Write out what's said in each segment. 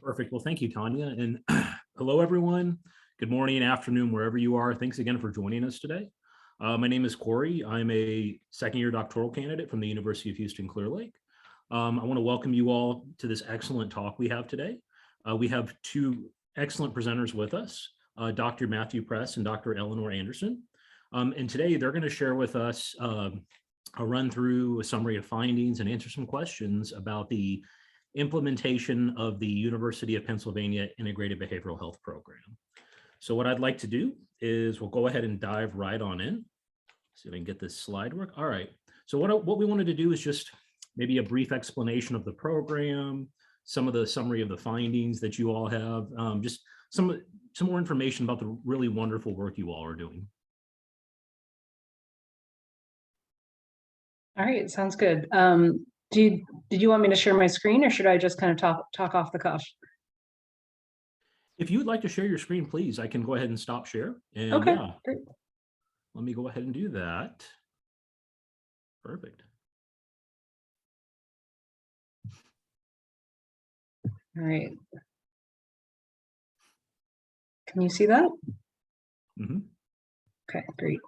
Perfect. Well, thank you, Tanya. And hello, everyone. Good morning, afternoon, wherever you are. Thanks again for joining us today. My name is Corey. I'm a second-year doctoral candidate from the University of Houston Clear Lake. I want to welcome you all to this excellent talk we have today. We have two excellent presenters with us, Dr. Matthew Press and Dr. Eleanor Anderson. And today they're going to share with us a run through, a summary of findings, and answer some questions about the implementation of the University of Pennsylvania Integrated Behavioral Health Program. So what I'd like to do is we'll go ahead and dive right on in. See if I can get this slide work. All right. So what we wanted to do is just maybe a brief explanation of the program, some of the summary of the findings that you all have, just some more information about the really wonderful work you all are doing. All right, sounds good. Did you want me to share my screen, or should I just kind of talk off the cuff? If you'd like to share your screen, please, I can go ahead and stop share. And okay, yeah, great. Let me go ahead and do that. Perfect. All right. Can you see that? Mm-hmm. Okay, great.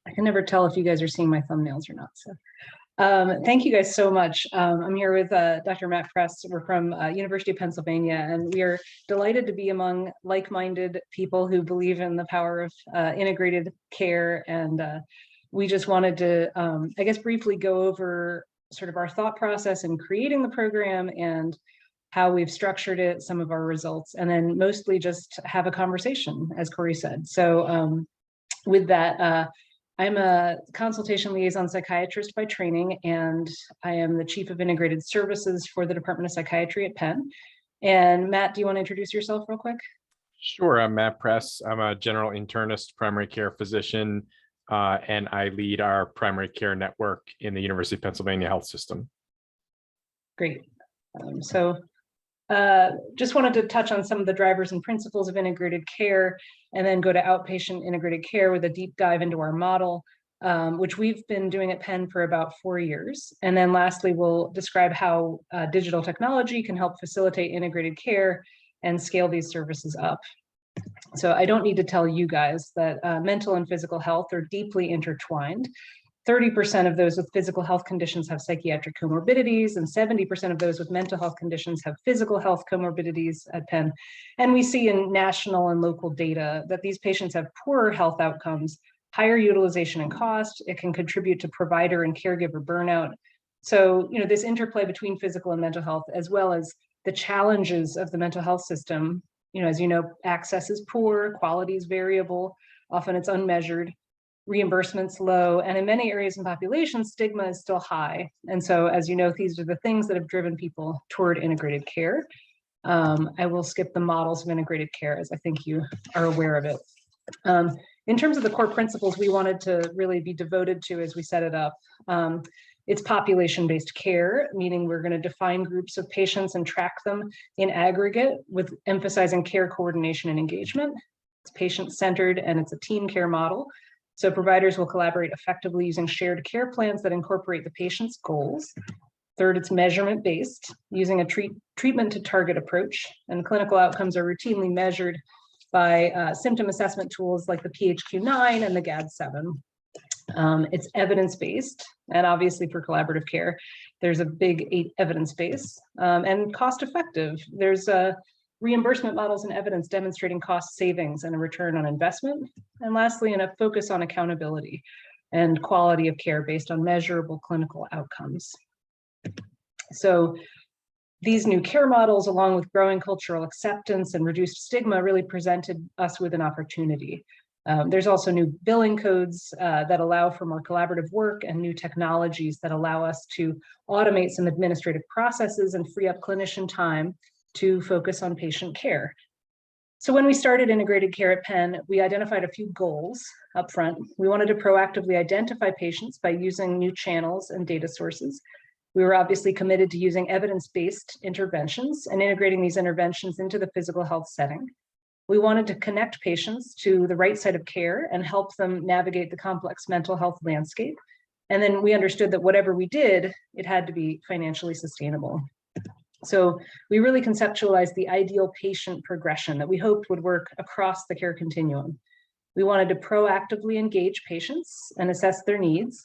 I can never tell if you guys are seeing my thumbnails or not. So thank you guys so much. I'm here with Dr. Matt Press. We're from University of Pennsylvania, and we are delighted to be among like-minded people who believe in the power of integrated care. And we just wanted to, I guess, briefly go over sort of our thought process in creating the program and how we've structured it, some of our results, and then mostly just have a conversation, as Corey said. So with that, I'm a consultation liaison psychiatrist by training, and I am the chief of integrated services for the Department of Psychiatry at Penn. And Matt, do you want to introduce yourself real quick? Sure. I'm Matt Press. I'm a general internist, primary care physician, and I lead our primary care network in the University of Pennsylvania Health System. Great. Just wanted to touch on some of the drivers and principles of integrated care, and then go to outpatient integrated care with a deep dive into our model, which we've been doing at Penn for about 4 years. And then lastly, we'll describe how digital technology can help facilitate integrated care and scale these services up. So I don't need to tell you guys that mental and physical health are deeply intertwined. 30% of those with physical health conditions have psychiatric comorbidities, and 70% of those with mental health conditions have physical health comorbidities at Penn. And we see in national and local data that these patients have poorer health outcomes, higher utilization and cost. It can contribute to provider and caregiver burnout. So, this interplay between physical and mental health, as well as the challenges of the mental health system, as you know, access is poor, quality is variable, often it's unmeasured, reimbursement's low, and in many areas and populations, stigma is still high. And so, as you know, these are the things that have driven people toward integrated care. I will skip the models of integrated care, as I think you are aware of it. In terms of the core principles we wanted to really be devoted to as we set it up, it's population-based care, meaning we're going to define groups of patients and track them in aggregate, with emphasizing care coordination and engagement. It's patient-centered, and it's a team care model. So providers will collaborate effectively using shared care plans that incorporate the patient's goals. Third, it's measurement-based, using a treatment to target approach, and clinical outcomes are routinely measured by symptom assessment tools like the PHQ-9 and the GAD-7. It's evidence-based, and obviously for collaborative care, there's a big evidence base, and cost-effective. There's reimbursement models and evidence demonstrating cost savings and a return on investment. And lastly, a focus on accountability and quality of care based on measurable clinical outcomes. So these new care models, along with growing cultural acceptance and reduced stigma, really presented us with an opportunity. There's also new billing codes that allow for more collaborative work, and new technologies that allow us to automate some administrative processes and free up clinician time to focus on patient care. So when we started integrated care at Penn, we identified a few goals up front. We wanted to proactively identify patients by using new channels and data sources. We were obviously committed to using evidence-based interventions and integrating these interventions into the physical health setting. We wanted to connect patients to the right side of care and help them navigate the complex mental health landscape. And then we understood that whatever we did, it had to be financially sustainable. So we really conceptualized the ideal patient progression that we hoped would work across the care continuum. We wanted to proactively engage patients and assess their needs,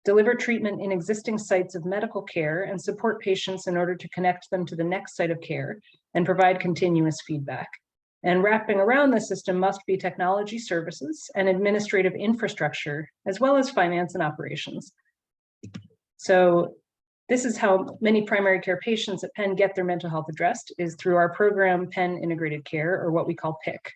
deliver treatment in existing sites of medical care, and support patients in order to connect them to the next site of care and provide continuous feedback. And wrapping around the system must be technology services and administrative infrastructure, as well as finance and operations. So this is how many primary care patients at Penn get their mental health addressed, is through our program, Penn Integrated Care, or what we call PIC.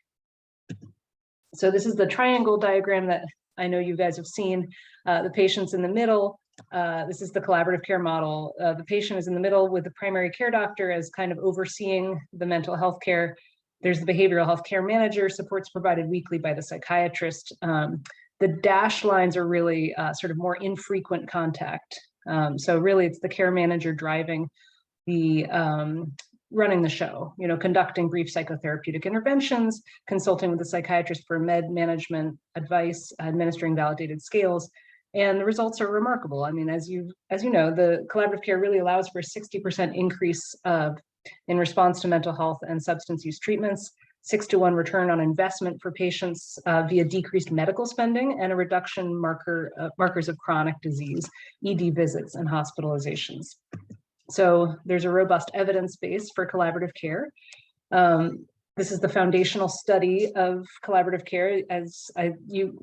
So this is the triangle diagram that I know you guys have seen. The patient's in the middle. This is the collaborative care model. The patient is in the middle with the primary care doctor as kind of overseeing the mental health care. There's the behavioral health care manager, supports provided weekly by the psychiatrist. The dashed lines are really sort of more infrequent contact. So really it's the care manager driving the running the show, conducting brief psychotherapeutic interventions, consulting with the psychiatrist for med management advice, administering validated scales, and the results are remarkable. I mean, as you know, the collaborative care really allows for a 60% increase in response to mental health and substance use treatments, 6-to-1 return on investment for patients via decreased medical spending, and a reduction markers of chronic disease, ED visits, and hospitalizations. So there's a robust evidence base for collaborative care. This is the foundational study of collaborative care. As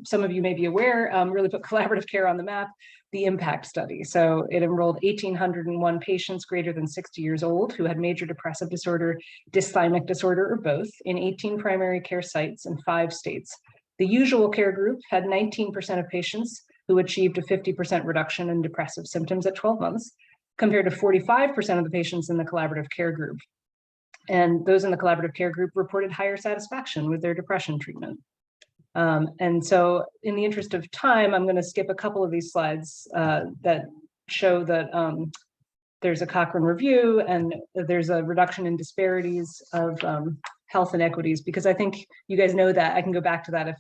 some of you may be aware, really put collaborative care on the map, the IMPACT study. So it enrolled 1,801 patients greater than 60 years old who had major depressive disorder, dysthymic disorder, or both, in 18 primary care sites in 5 states. The usual care group had 19% of patients who achieved a 50% reduction in depressive symptoms at 12 months, compared to 45% of the patients in the collaborative care group. And those in the collaborative care group reported higher satisfaction with their depression treatment. And so in the interest of time, I'm going to skip a couple of these slides that show that there's a Cochrane review and there's a reduction in disparities of health inequities, because I think you guys know that. I can go back to that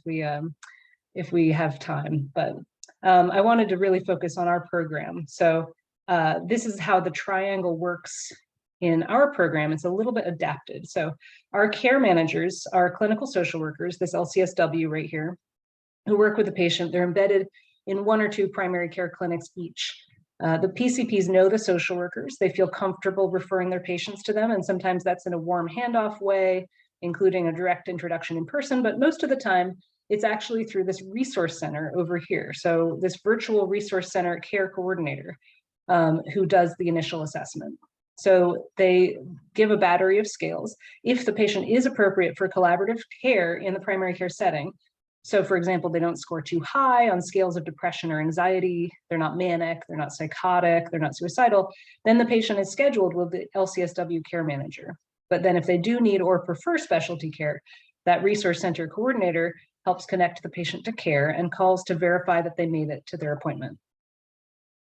if we have time, but I wanted to really focus on our program. So this is how the triangle works in our program. It's a little bit adapted. So our care managers are clinical social workers, this LCSW right here, who work with the patient. They're embedded in 1 or 2 primary care clinics each. The PCPs know the social workers. They feel comfortable referring their patients to them, and sometimes that's in a warm handoff way, including a direct introduction in person, but most of the time, it's actually through this resource center over here. So this virtual resource center care coordinator who does the initial assessment. So they give a battery of scales. If the patient is appropriate for collaborative care in the primary care setting, so for example, they don't score too high on scales of depression or anxiety, they're not manic, they're not psychotic, they're not suicidal, then the patient is scheduled with the LCSW care manager. But then if they do need or prefer specialty care, that resource center coordinator helps connect the patient to care and calls to verify that they made it to their appointment.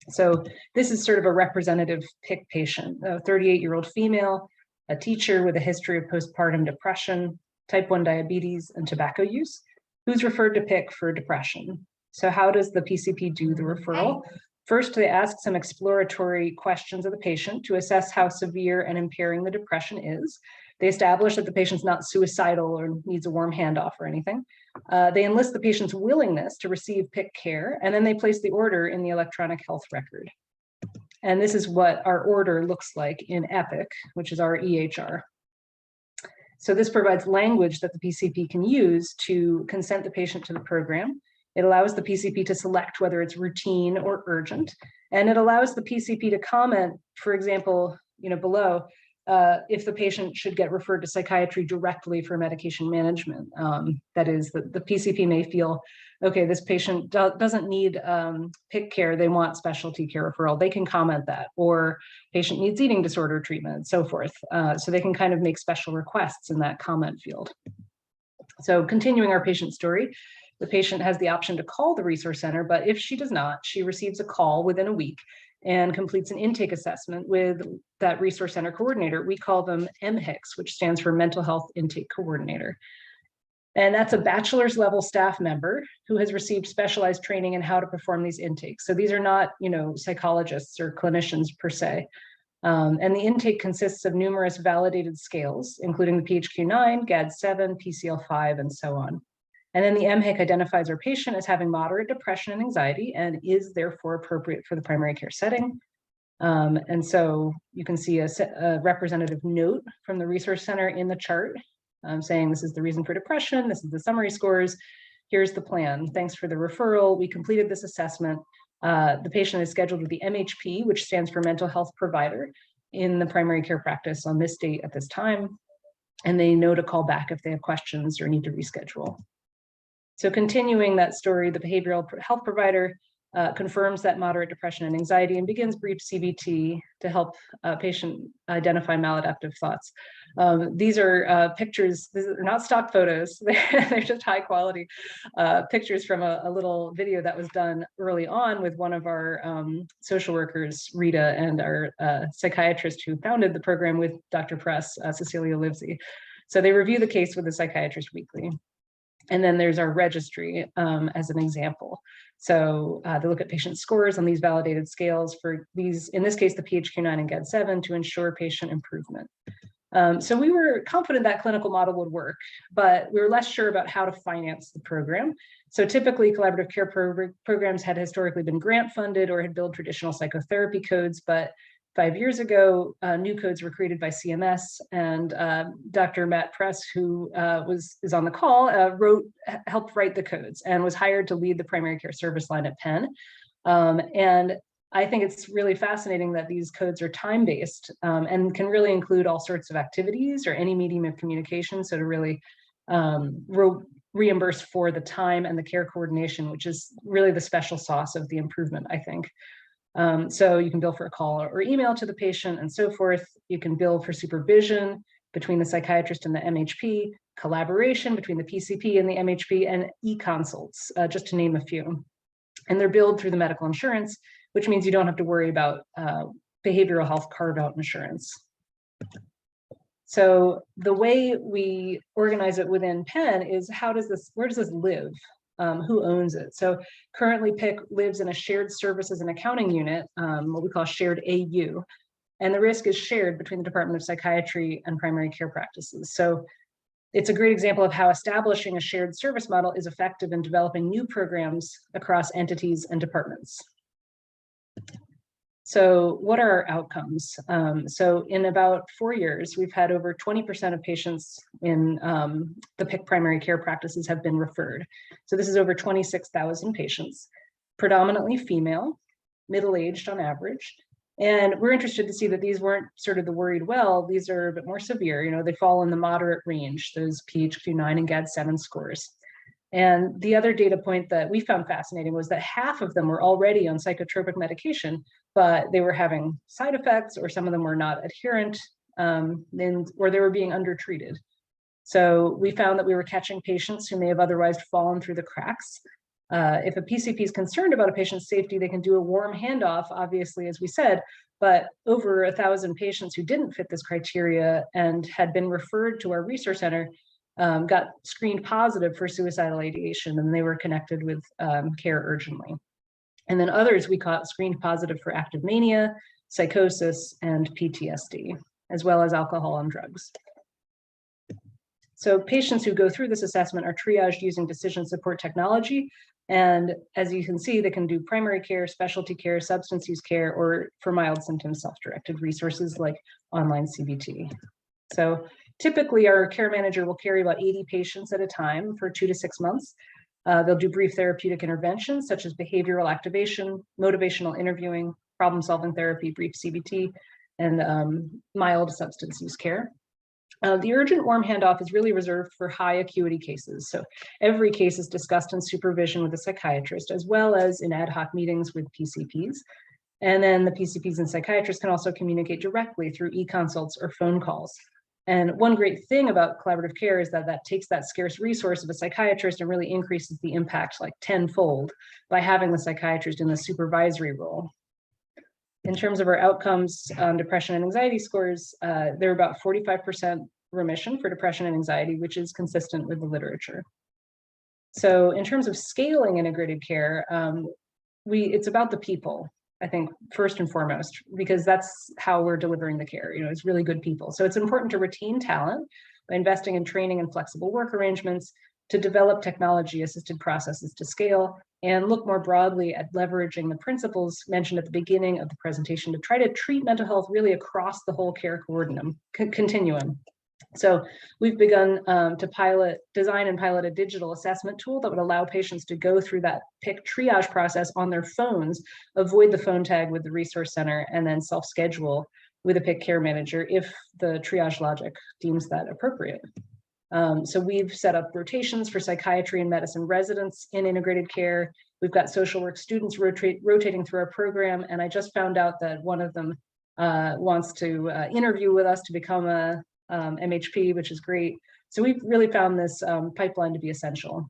So this is sort of a representative PIC patient, a 38-year-old female, a teacher with a history of postpartum depression, type 1 diabetes, and tobacco use, who's referred to PIC for depression. So how does the PCP do the referral? First, they ask some exploratory questions of the patient to assess how severe and impairing the depression is. They establish that the patient's not suicidal or needs a warm handoff or anything. They enlist the patient's willingness to receive PIC care, and then they place the order in the electronic health record. And this is what our order looks like in EPIC, which is our EHR. So this provides language that the PCP can use to consent the patient to the program. It allows the PCP to select whether it's routine or urgent, and it allows the PCP to comment, for example, below, if the patient should get referred to psychiatry directly for medication management. That is, the PCP may feel, okay, this patient doesn't need PIC care, they want specialty care referral. They can comment that, or patient needs eating disorder treatment, and so forth. So they can kind of make special requests in that comment field. So continuing our patient story, the patient has the option to call the resource center, but if she does not, she receives a call within a week and completes an intake assessment with that resource center coordinator. We call them Mhics, which stands for Mental Health Intake Coordinator. And that's a bachelor's level staff member who has received specialized training in how to perform these intakes. So these are not, psychologists or clinicians per se. And the intake consists of numerous validated scales, including the PHQ-9, GAD-7, PCL-5, and so on. And then the Mhic identifies our patient as having moderate depression and anxiety and is therefore appropriate for the primary care setting. And so you can see a representative note from the resource center in the chart saying this is the reason for depression, this is the summary scores, here's the plan. Thanks for the referral. We completed this assessment. The patient is scheduled with the MHP, which stands for mental health provider, in the primary care practice on this date at this time. And they know to call back if they have questions or need to reschedule. So continuing that story, the behavioral health provider confirms that moderate depression and anxiety and begins brief CBT to help patient identify maladaptive thoughts. These are pictures, these are not stock photos, they're just high quality pictures from a little video that was done early on with one of our social workers, Rita, and our psychiatrist who founded the program with Dr. Press, Cecilia Livesey. So they review the case with the psychiatrist weekly. And then there's our registry as an example. So they look at patient scores on these validated scales for these, in this case, the PHQ-9 and GAD-7 to ensure patient improvement. So we were confident that clinical model would work, but we were less sure about how to finance the program. So typically collaborative care programs had historically been grant funded or had billed traditional psychotherapy codes, but 5 years ago, new codes were created by CMS, and Dr. Matt Press, who is on the call, helped write the codes and was hired to lead the primary care service line at Penn. And I think it's really fascinating that these codes are time-based and can really include all sorts of activities or any medium of communication. So to really reimburse for the time and the care coordination, which is really the special sauce of the improvement, I think. So you can bill for a call or email to the patient and so forth. You can bill for supervision between the psychiatrist and the MHP, collaboration between the PCP and the MHP, and e-consults, just to name a few. And they're billed through the medical insurance, which means you don't have to worry about behavioral health carve-out insurance. So the way we organize it within Penn is where does this live? Who owns it? So currently PIC lives in a shared services and accounting unit, what we call shared AU, and the risk is shared between the Department of Psychiatry and primary care practices. So it's a great example of how establishing a shared service model is effective in developing new programs across entities and departments. So what are our outcomes? So in about 4 years, we've had over 20% of patients in the PIC primary care practices have been referred. So this is over 26,000 patients, predominantly female, middle-aged on average. And we're interested to see that these weren't sort of the worried well, these are a bit more severe, you know, they fall in the moderate range, those PHQ-9 and GAD-7 scores. And the other data point that we found fascinating was that half of them were already on psychotropic medication, but they were having side effects, or some of them were not adherent, or they were being undertreated. So we found that we were catching patients who may have otherwise fallen through the cracks. If a PCP is concerned about a patient's safety, they can do a warm handoff, obviously, as we said, but over 1,000 patients who didn't fit this criteria and had been referred to our resource center got screened positive for suicidal ideation, and they were connected with care urgently. And then others we caught screened positive for active mania, psychosis, and PTSD, as well as alcohol and drugs. So patients who go through this assessment are triaged using decision support technology. And as you can see, they can do primary care, specialty care, substance use care, or for mild symptoms, self-directed resources like online CBT. So typically our care manager will carry about 80 patients at a time for 2 to 6 months. They'll do brief therapeutic interventions such as behavioral activation, motivational interviewing, problem-solving therapy, brief CBT, and mild substance use care. The urgent warm handoff is really reserved for high acuity cases. So every case is discussed in supervision with a psychiatrist, as well as in ad hoc meetings with PCPs. And then the PCPs and psychiatrists can also communicate directly through e-consults or phone calls. And one great thing about collaborative care is that that takes that scarce resource of a psychiatrist and really increases the impact like tenfold by having the psychiatrist in the supervisory role. In terms of our outcomes, depression and anxiety scores, they're about 45% remission for depression and anxiety, which is consistent with the literature. So in terms of scaling integrated care, it's about the people. I think, first and foremost, because that's how we're delivering the care. You know, it's really good people. So it's important to retain talent by investing in training and flexible work arrangements, to develop technology-assisted processes to scale, and look more broadly at leveraging the principles mentioned at the beginning of the presentation to try to treat mental health really across the whole care continuum. So we've begun to design and pilot a digital assessment tool that would allow patients to go through that PIC triage process on their phones, avoid the phone tag with the resource center, and then self-schedule with a PIC care manager if the triage logic deems that appropriate. So we've set up rotations for psychiatry and medicine residents in integrated care. We've got social work students rotating through our program, and I just found out that one of them wants to interview with us to become a MHP, which is great. So we've really found this pipeline to be essential.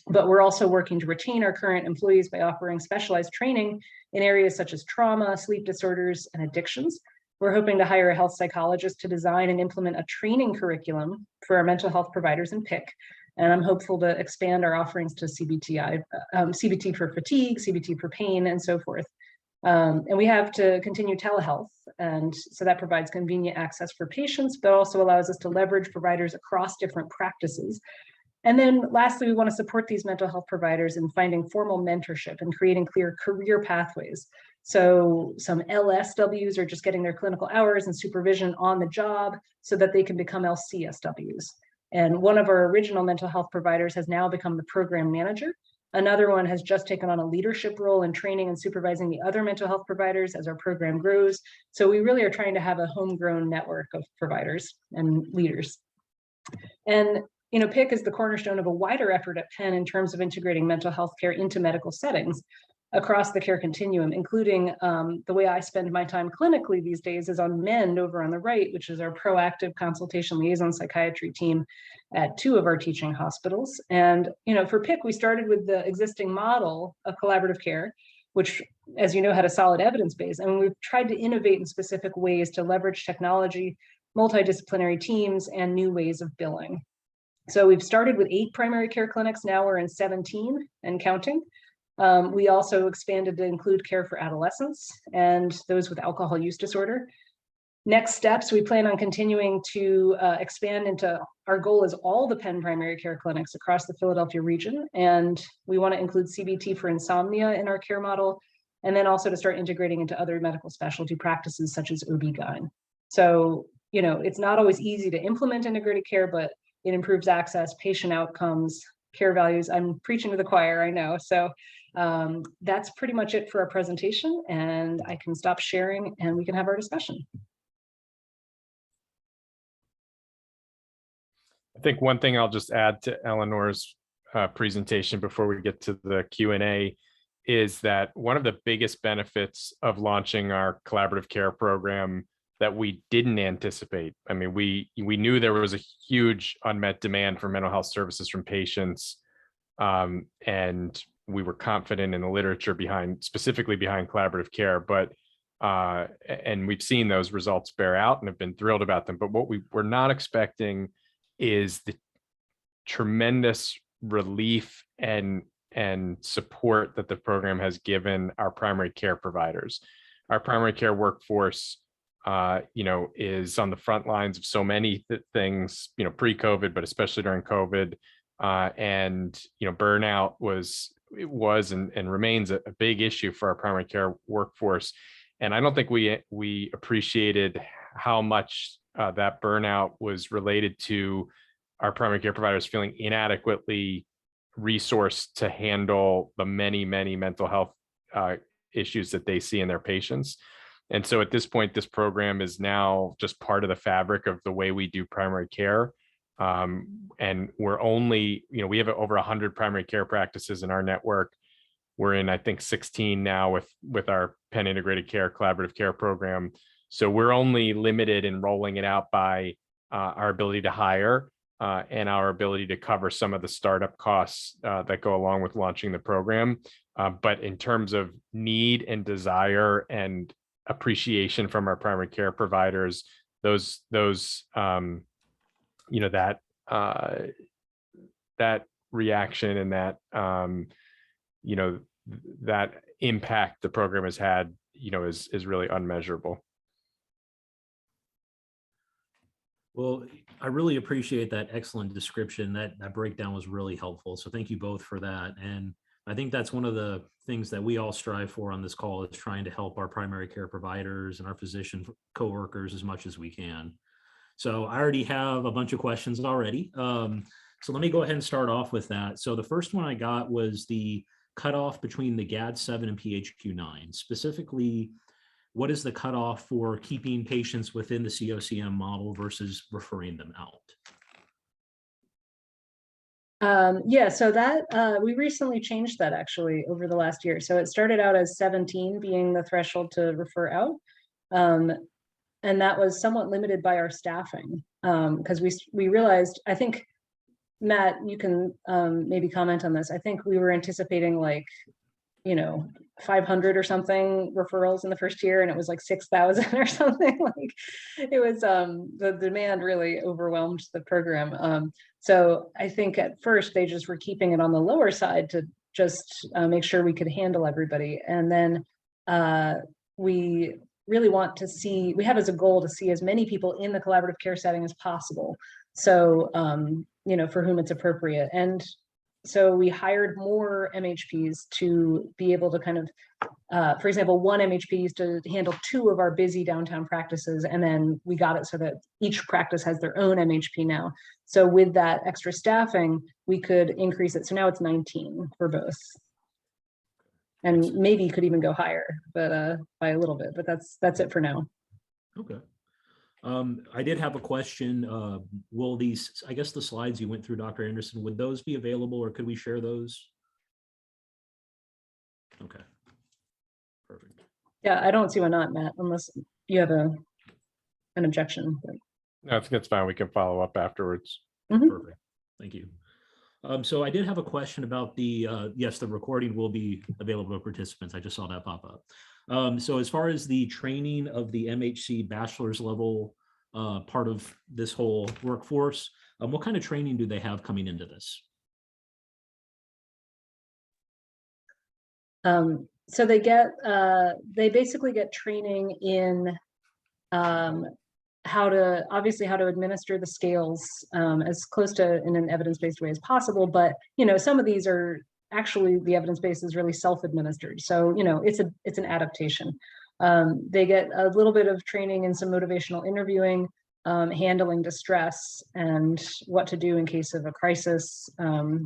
But we're also working to retain our current employees by offering specialized training in areas such as trauma, sleep disorders, and addictions. We're hoping to hire a health psychologist to design and implement a training curriculum for our mental health providers in PIC. And I'm hopeful to expand our offerings to CBT for fatigue, CBT for pain, and so forth. And we have to continue telehealth. And so that provides convenient access for patients, but also allows us to leverage providers across different practices. And then lastly, we want to support these mental health providers in finding formal mentorship and creating clear career pathways. So some LSWs are just getting their clinical hours and supervision on the job so that they can become LCSWs. And one of our original mental health providers has now become the program manager. Another one has just taken on a leadership role in training and supervising the other mental health providers as our program grows. So we really are trying to have a homegrown network of providers and leaders. And you know, PIC is the cornerstone of a wider effort at Penn in terms of integrating mental health care into medical settings across the care continuum, including the way I spend my time clinically these days is on MEND over on the right, which is our proactive consultation liaison psychiatry team at 2 of our teaching hospitals. And, you know, for PIC, we started with the existing model of collaborative care, which, as you know, had a solid evidence base. And we've tried to innovate in specific ways to leverage technology, multidisciplinary teams, and new ways of billing. So we've started with 8 primary care clinics. Now we're in 17 and counting. We also expanded to include care for adolescents and those with alcohol use disorder. Next steps, we plan on continuing to expand into, our goal is all the Penn primary care clinics across the Philadelphia region. And we want to include CBT for insomnia in our care model, and then also to start integrating into other medical specialty practices such as OB-GYN. So, you know, it's not always easy to implement integrated care, but it improves access, patient outcomes, care values. I'm preaching to the choir, I know. So that's pretty much it for our presentation, and I can stop sharing and we can have our discussion. I think one thing I'll just add to Eleanor's presentation before we get to the Q&A is that one of the biggest benefits of launching our collaborative care program that we didn't anticipate. I mean, we knew there was a huge unmet demand for mental health services from patients, and we were confident in the literature specifically behind collaborative care, but and we've seen those results bear out and have been thrilled about them. But what we were not expecting is the tremendous relief and support that the program has given our primary care providers. Our primary care workforce, you know, is on the front lines of so many things, you know, pre-COVID, but especially during COVID. And, you know, burnout was and remains a big issue for our primary care workforce. And I don't think we appreciated how much that burnout was related to our primary care providers feeling inadequately resourced to handle the many mental health issues that they see in their patients. And so at this point, this program is now just part of the fabric of the way we do primary care. And we're only, you know, we have over 100 primary care practices in our network. We're in, I think, 16 now with our Penn Integrated Care Collaborative Care Program. So we're only limited in rolling it out by our ability to hire and our ability to cover some of the startup costs that go along with launching the program. But in terms of need and desire and appreciation from our primary care providers, those you know, that reaction and that you know, that impact the program has had, is really unmeasurable. Well, I really appreciate that excellent description. That breakdown was really helpful. So thank you both for that. And I think that's one of the things that we all strive for on this call, is trying to help our primary care providers and our physician coworkers as much as we can. So I already have a bunch of questions already. So let me go ahead and start off with that. So the first one I got was the cutoff between the GAD-7 and PHQ-9. Specifically, what is the cutoff for keeping patients within the CoCM model versus referring them out? Yeah, so that we recently changed that actually over the last year. So it started out as 17 being the threshold to refer out. And that was somewhat limited by our staffing, because we realized, I think, Matt, you can maybe comment on this. I think we were anticipating 500 or something referrals in the first year, and it was like 6,000 or something. Like, it was the demand really overwhelmed the program. So I think at first they just were keeping it on the lower side to just make sure we could handle everybody. And then we really want to see, we have as a goal to see as many people in the collaborative care setting as possible. So, for whom it's appropriate. And so we hired more MHPs to be able to kind of, for example, one MHP used to handle 2 of our busy downtown practices, and then we got it so that each practice has their own MHP now. So with that extra staffing, we could increase it. So now it's 19 for both. And maybe could even go higher, but by a little bit, but that's it for now. Okay. I did have a question. Will these, I guess the slides you went through, Dr. Anderson, would those be available, or could we share those? Okay, perfect. Yeah, I don't see why not, Matt, unless you have an objection. No, I think it's fine. We can follow up afterwards. Perfect, thank you. So I did have a question about the, yes, the recording will be available to participants. I just saw that pop up. So as far as the training of the MHC bachelor's level part of this whole workforce, what kind of training do they have coming into this? So they basically get training in how to administer the scales as close to in an evidence-based way as possible. But, some of these are actually, the evidence base is really self-administered. So, it's an adaptation. They get a little bit of training in some motivational interviewing, handling distress, and what to do in case of a crisis.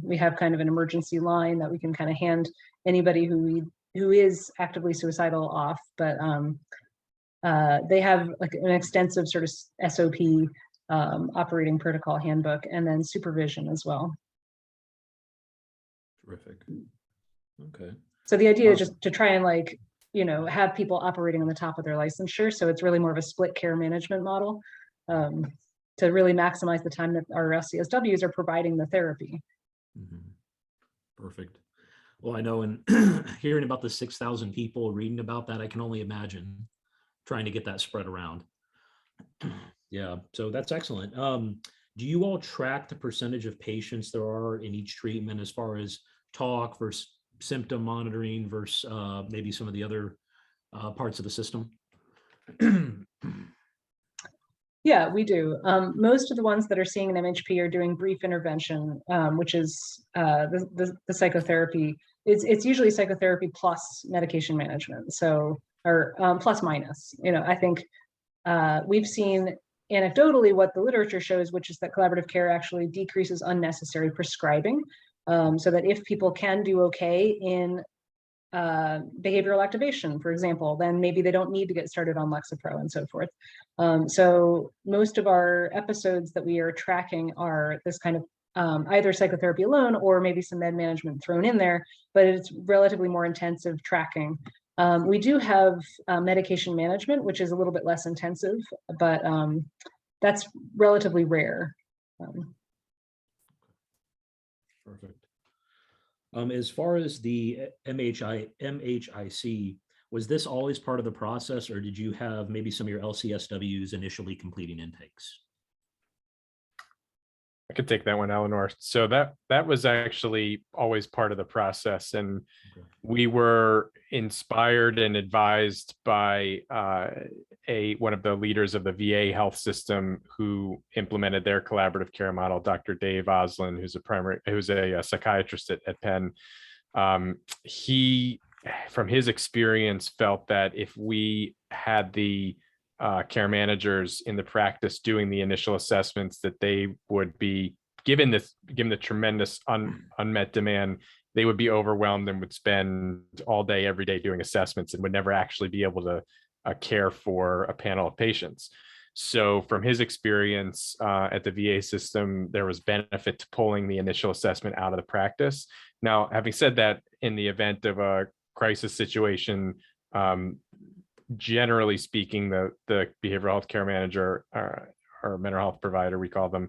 We have kind of an emergency line that we can kind of hand anybody who is actively suicidal off, but they have like an extensive sort of SOP operating protocol handbook, and then supervision as well. Terrific. Okay. So the idea is just to try and have people operating on the top of their licensure. So it's really more of a split care management model to really maximize the time that our LCSWs are providing the therapy. Perfect. Well, I know, and hearing about the 6,000 people, reading about that, I can only imagine trying to get that spread around. Yeah, so that's excellent. Do you all track the percentage of patients there are in each treatment as far as talk versus symptom monitoring versus maybe some of the other parts of the system? Yeah, we do. Most of the ones that are seeing an MHP are doing brief intervention, which is the psychotherapy. It's usually psychotherapy plus medication management. So, or plus minus. I think we've seen anecdotally what the literature shows, which is that collaborative care actually decreases unnecessary prescribing, so that if people can do okay in behavioral activation, for example, then maybe they don't need to get started on Lexapro and so forth. So most of our episodes that we are tracking are this kind of either psychotherapy alone or maybe some med management thrown in there, but it's relatively more intensive tracking. We do have medication management, which is a little bit less intensive, but that's relatively rare. Perfect. As far as the MHIC, was this always part of the process, or did you have maybe some of your LCSWs initially completing intakes? I could take that one, Eleanor. So that was actually always part of the process, and we were inspired and advised by one of the leaders of the VA health system who implemented their collaborative care model, Dr. Dave Oslin, who's a psychiatrist at Penn. He, from his experience, felt that if we had the care managers in the practice doing the initial assessments, that they would be given the tremendous unmet demand, they would be overwhelmed and would spend all day, every day doing assessments and would never actually be able to care for a panel of patients. So from his experience at the VA system, there was benefit to pulling the initial assessment out of the practice. Now, having said that, in the event of a crisis situation, generally speaking, the behavioral health care manager or mental health provider, we call them,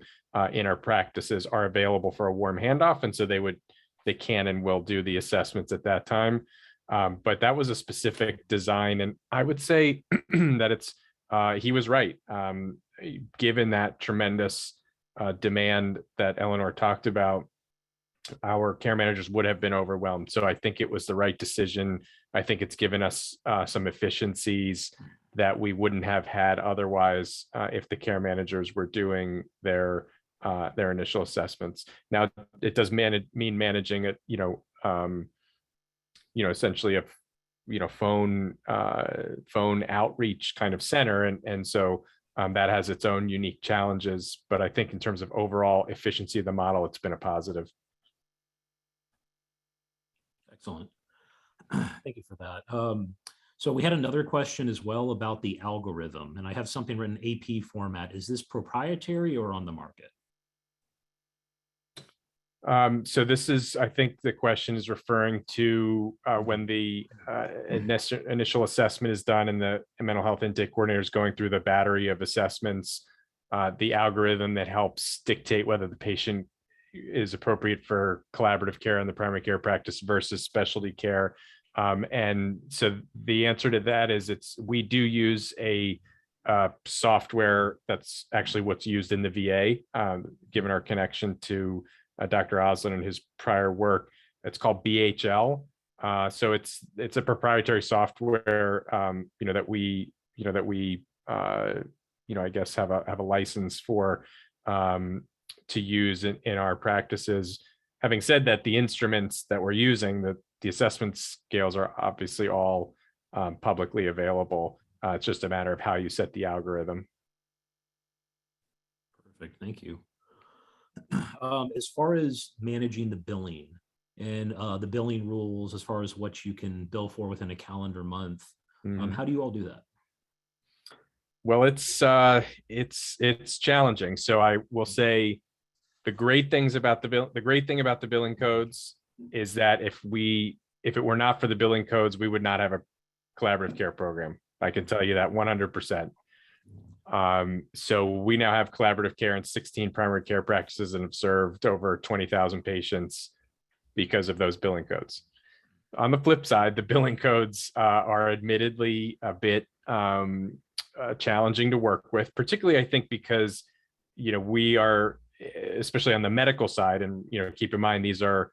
in our practices are available for a warm handoff. And so they can and will do the assessments at that time. But that was a specific design. And I would say that he was right. Given that tremendous demand that Eleanor talked about, our care managers would have been overwhelmed. So I think it was the right decision. I think it's given us some efficiencies that we wouldn't have had otherwise if the care managers were doing their initial assessments. Now, it does mean managing it, essentially a phone outreach kind of center, and so that has its own unique challenges. But I think in terms of overall efficiency of the model, it's been a positive. Excellent. Thank you for that. So we had another question as well about the algorithm, and I have something written AP format. Is this proprietary or on the market? So this is, I think the question is referring to when the initial assessment is done and the mental health intake coordinator is going through the battery of assessments, the algorithm that helps dictate whether the patient is appropriate for collaborative care in the primary care practice versus specialty care. And so the answer to that is we do use a software that's actually what's used in the VA, given our connection to Dr. Oslin and his prior work. It's called BHL. So it's a proprietary software, that we I guess have a license for to use in our practices. Having said that, the instruments that we're using, the assessment scales, are obviously all publicly available. It's just a matter of how you set the algorithm. Perfect, thank you. As far as managing the billing and the billing rules, as far as what you can bill for within a calendar month, how do you all do that? Well, it's challenging. So I will say the great thing about the billing codes is that if it were not for the billing codes, we would not have a collaborative care program. I can tell you that 100%. So we now have collaborative care in 16 primary care practices and have served over 20,000 patients because of those billing codes. On the flip side, the billing codes are admittedly a bit challenging to work with, particularly I think because we are, especially on the medical side, and keep in mind these are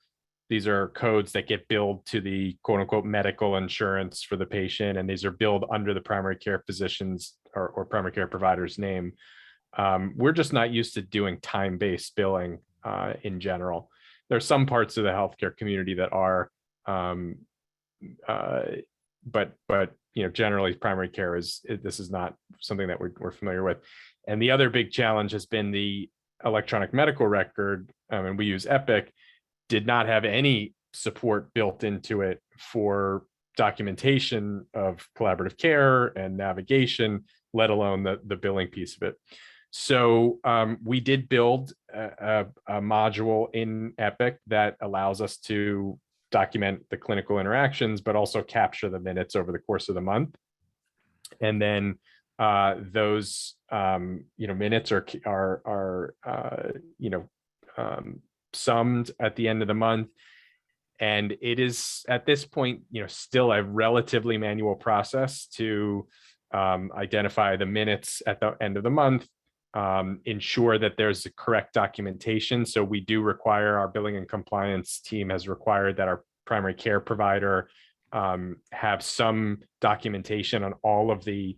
codes that get billed to the quote unquote medical insurance for the patient, and these are billed under the primary care physician's or primary care provider's name. We're just not used to doing time-based billing in general. There are some parts of the healthcare community that are, but generally primary care this is not something that we're familiar with. And the other big challenge has been the electronic medical record, and we use Epic, did not have any support built into it for documentation of collaborative care and navigation, let alone the billing piece of it. So we did build a module in Epic that allows us to document the clinical interactions, but also capture the minutes over the course of the month. And then those minutes are summed at the end of the month. And it is at this point, still a relatively manual process to identify the minutes at the end of the month, ensure that there's the correct documentation. So we do require, our billing and compliance team has required that our primary care provider have some documentation on all of the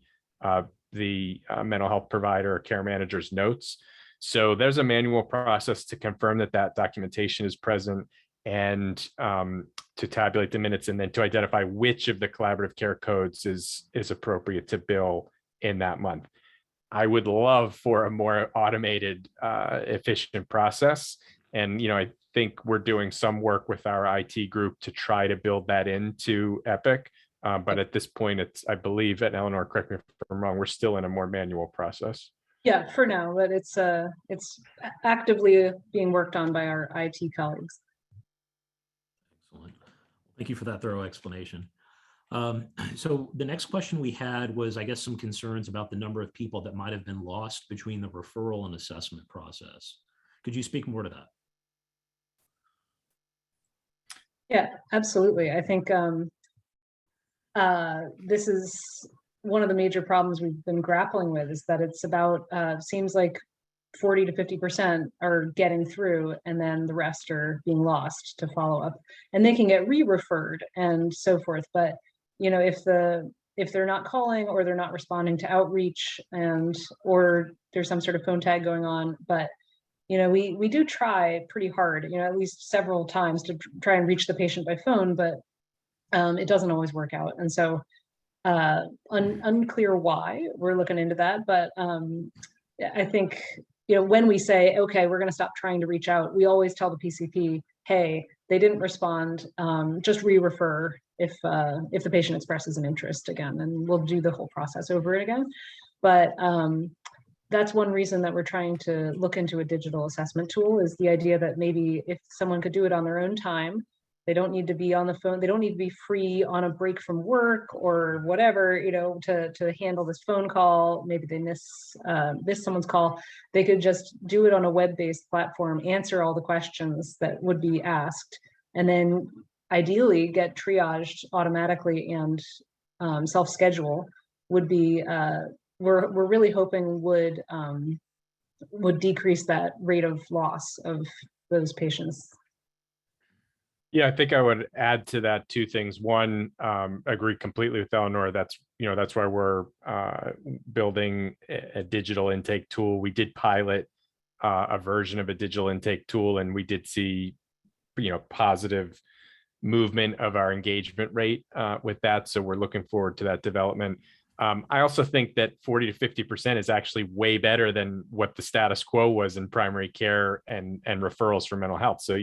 mental health provider or care manager's notes. So there's a manual process to confirm that that documentation is present, and to tabulate the minutes, and then to identify which of the collaborative care codes is appropriate to bill in that month. I would love for a more automated, efficient process. And, I think we're doing some work with our IT group to try to build that into Epic. But at this point, I believe, and Eleanor, correct me if I'm wrong, we're still in a more manual process. Yeah, for now, but it's actively being worked on by our IT colleagues. Excellent. Thank you for that thorough explanation. So the next question we had was, I guess, some concerns about the number of people that might have been lost between the referral and assessment process. Could you speak more to that? Yeah, absolutely. I think this is one of the major problems we've been grappling with, is that it's about, seems like 40 to 50% are getting through, and then the rest are being lost to follow up, and they can get re-referred and so forth. But, if they're not calling, or they're not responding to outreach, or there's some sort of phone tag going on, but we do try pretty hard, at least several times, to try and reach the patient by phone, but it doesn't always work out. And so unclear why. We're looking into that, but I think, when we say, okay, we're going to stop trying to reach out, we always tell the PCP, hey, they didn't respond, just re-refer if the patient expresses an interest again, and we'll do the whole process over again. But that's one reason that we're trying to look into a digital assessment tool, is the idea that maybe if someone could do it on their own time, they don't need to be on the phone, they don't need to be free on a break from work or whatever, to handle this phone call. Maybe they miss someone's call. They could just do it on a web-based platform, answer all the questions that would be asked, and then ideally get triaged automatically and self-schedule. Would be we're really hoping would decrease that rate of loss of those patients. Yeah, I think I would add to that two things. One, agree completely with Eleanor. That's why we're building a digital intake tool. We did pilot a version of a digital intake tool, and we did see, positive movement of our engagement rate with that. So we're looking forward to that development. I also think that 40 to 50% is actually way better than what the status quo was in primary care and referrals for mental health. So,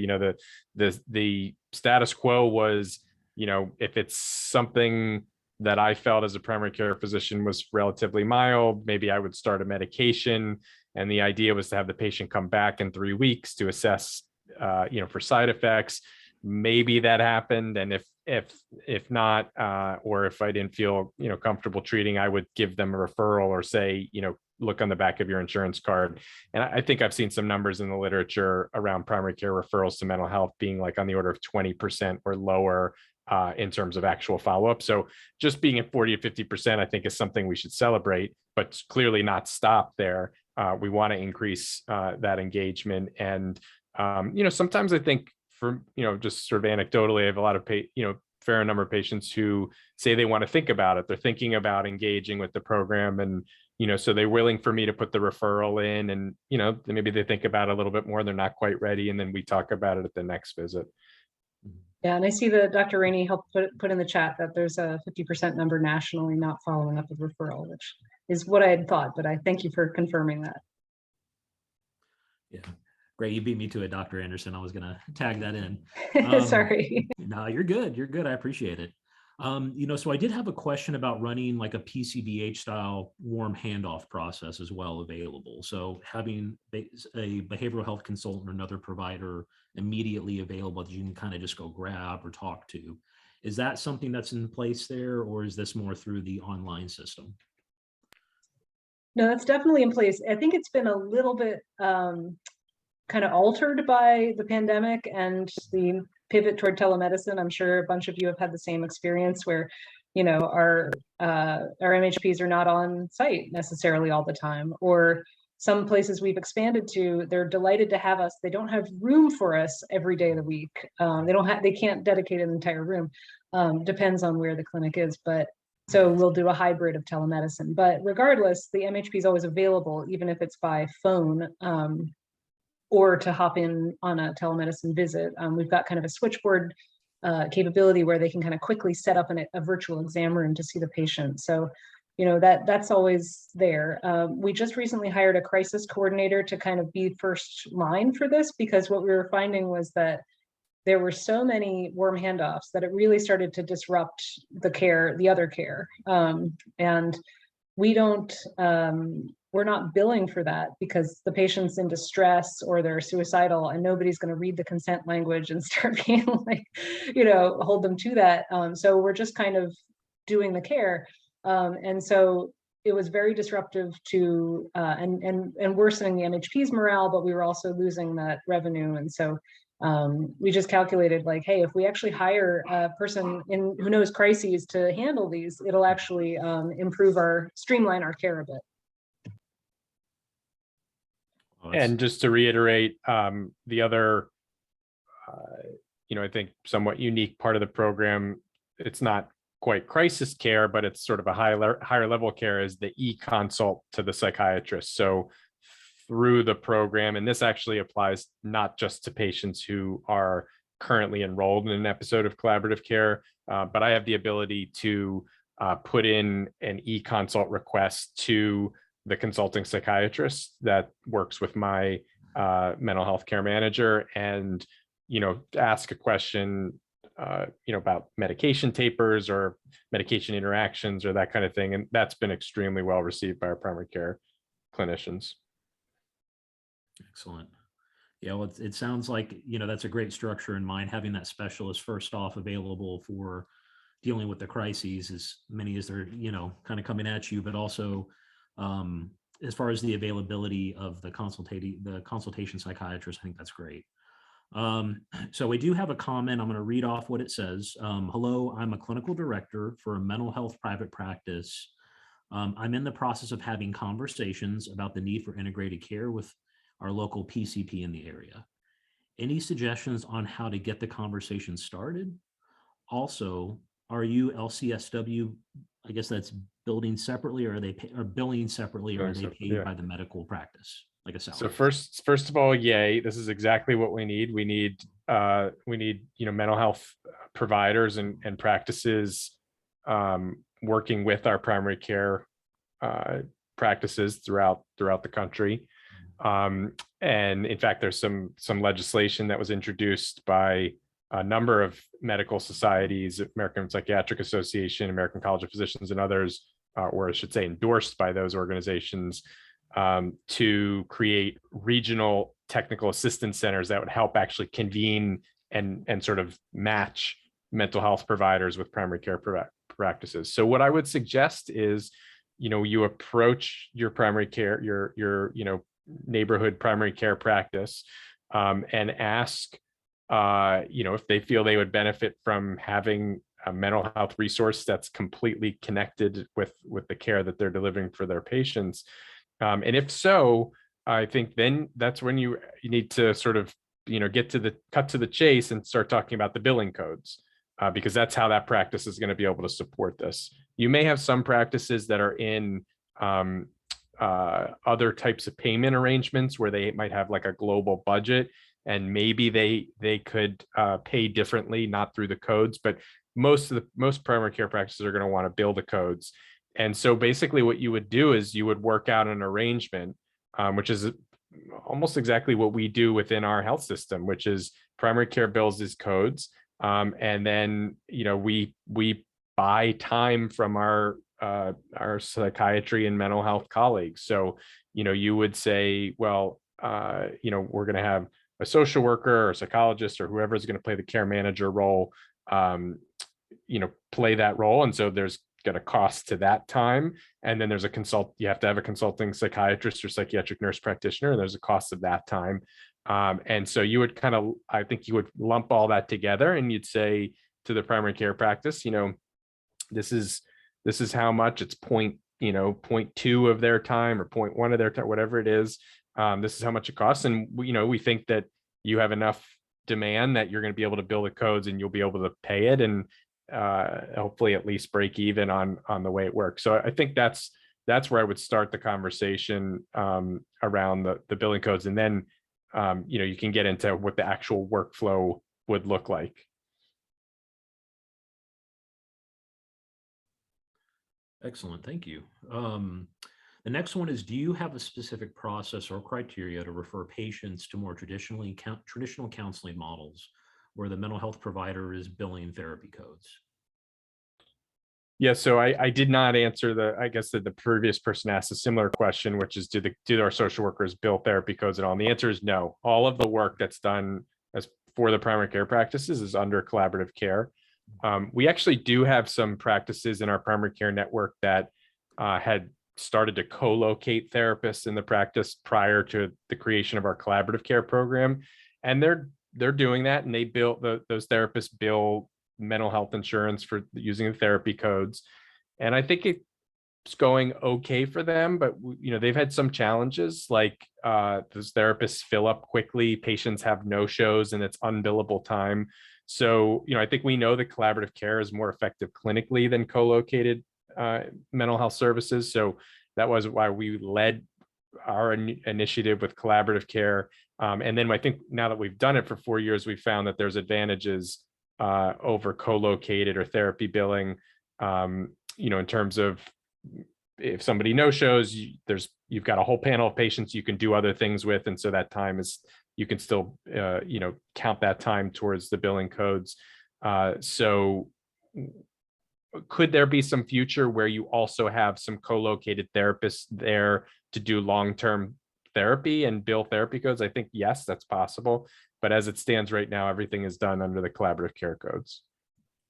the status quo was, if it's something that I felt as a primary care physician was relatively mild, maybe I would start a medication. And the idea was to have the patient come back in 3 weeks to assess, for side effects. Maybe that happened. And if not, or if I didn't feel, comfortable treating, I would give them a referral or say, look on the back of your insurance card. And I think I've seen some numbers in the literature around primary care referrals to mental health being like on the order of 20% or lower in terms of actual follow-up. So just being at 40 to 50%, I think, is something we should celebrate, but clearly not stop there. We want to increase that engagement. And, sometimes I think, for, just sort of anecdotally, I have a lot of fair number of patients who say they want to think about it. They're thinking about engaging with the program, and so they're willing for me to put the referral in, and maybe they think about it a little bit more. They're not quite ready, and then we talk about it at the next visit. Yeah, and I see that Dr. Rainey helped put in the chat that there's a 50% number nationally not following up with referral, which is what I had thought, but I thank you for confirming that. Yeah. Great, you beat me to it, Dr. Anderson. I was going to tag that in. Sorry. No, you're good. You're good. I appreciate it. So I did have a question about running like a PCBH style warm handoff process as well available. So having a behavioral health consultant or another provider immediately available that you can kind of just go grab or talk to. Is that something that's in place there, or is this more through the online system? No, that's definitely in place. I think it's been a little bit kind of altered by the pandemic and the pivot toward telemedicine. I'm sure a bunch of you have had the same experience where, our MHPs are not on site necessarily all the time, or some places we've expanded to, they're delighted to have us. They don't have room for us every day of the week. They can't dedicate an entire room. Depends on where the clinic is, but so we'll do a hybrid of telemedicine. But regardless, the MHP is always available, even if it's by phone, or to hop in on a telemedicine visit. We've got kind of a switchboard capability where they can kind of quickly set up a virtual exam room to see the patient. So, you know, that's always there. We just recently hired a crisis coordinator to kind of be first line for this, because what we were finding was that there were so many warm handoffs that it really started to disrupt the other care. And we don't, we're not billing for that because the patient's in distress or they're suicidal, and nobody's going to read the consent language and start being like, you know, hold them to that. So we're just kind of doing the care. And so it was very disruptive to, and worsening the MHP's morale, but we were also losing that revenue. And so we just calculated like, hey, if we actually hire a person who knows crises to handle these, it'll actually streamline our care a bit. And just to reiterate, the other, I think somewhat unique part of the program, it's not quite crisis care, but it's sort of a higher level care, is the e-consult to the psychiatrist. So through the program, and this actually applies not just to patients who are currently enrolled in an episode of collaborative care, but I have the ability to put in an e-consult request to the consulting psychiatrist that works with my mental health care manager, and ask a question about medication tapers or medication interactions or that kind of thing. And that's been extremely well received by our primary care clinicians. Excellent. Yeah, well, it sounds like, that's a great structure in mind, having that specialist first off available for dealing with the crises, as many as they're, kind of coming at you, but also as far as the availability of the consultation psychiatrist, I think that's great. So we do have a comment. I'm going to read off what it says. Hello, I'm a clinical director for a mental health private practice. I'm in the process of having conversations about the need for integrated care with our local PCP in the area. Any suggestions on how to get the conversation started? Also, are you LCSW, I guess that's building separately, or are they billing separately, or are they paid by the medical practice, like a salary? So first of all, yay, this is exactly what we need. We need mental health providers and practices working with our primary care practices throughout the country. And in fact, there's some legislation that was introduced by a number of medical societies, American Psychiatric Association, American College of Physicians, and others, or I should say endorsed by those organizations, to create regional technical assistance centers that would help actually convene and sort of match mental health providers with primary care practices. So what I would suggest is, you approach your primary care, your neighborhood primary care practice, and ask, if they feel they would benefit from having a mental health resource that's completely connected with the care that they're delivering for their patients. And if so, I think then that's when you need to sort of, cut to the chase and start talking about the billing codes, because that's how that practice is going to be able to support this. You may have some practices that are in other types of payment arrangements where they might have like a global budget, and maybe they could pay differently, not through the codes, but most primary care practices are going to want to bill the codes. And so basically what you would do is you would work out an arrangement, which is almost exactly what we do within our health system, which is primary care bills as codes. And then, we buy time from our psychiatry and mental health colleagues. So, you would say, well, we're going to have a social worker or a psychologist or whoever is going to play the care manager role, play that role. And so there's going to cost to that time. And then there's you have to have a consulting psychiatrist or psychiatric nurse practitioner. And there's a cost of that time. And so you would I think you would lump all that together, and you'd say to the primary care practice, this is how much. It's 0.2 of their time or 0.1 of their time, whatever it is. This is how much it costs. And we think that you have enough demand that you're going to be able to build the codes and you'll be able to pay it and hopefully at least break even on the way it works. So I think that's where I would start the conversation around the billing codes. And then, you can get into what the actual workflow would look like. Excellent, thank you. The next one is, do you have a specific process or criteria to refer patients to more traditional counseling models where the mental health provider is billing therapy codes? Yeah, so I did not answer I guess that the previous person asked a similar question, which is, do our social workers bill therapy codes at all? And the answer is no. All of the work that's done as for the primary care practices is under collaborative care. We actually do have some practices in our primary care network that had started to co-locate therapists in the practice prior to the creation of our collaborative care program. And they're doing that, and they those therapists bill mental health insurance for using the therapy codes. And I think it's going okay for them, but they've had some challenges, like those therapists fill up quickly, patients have no-shows, and it's unbillable time. So, I think we know that collaborative care is more effective clinically than co-located mental health services. So that was why we led our initiative with collaborative care. And then I think now that we've done it for 4 years, we've found that there's advantages over co-located or therapy billing, in terms of if somebody no-shows, you've got a whole panel of patients you can do other things with. And so that time you can still, count that time towards the billing codes. So could there be some future where you also have some co-located therapists there to do long-term therapy and bill therapy codes? I think, yes, that's possible. But as it stands right now, everything is done under the collaborative care codes.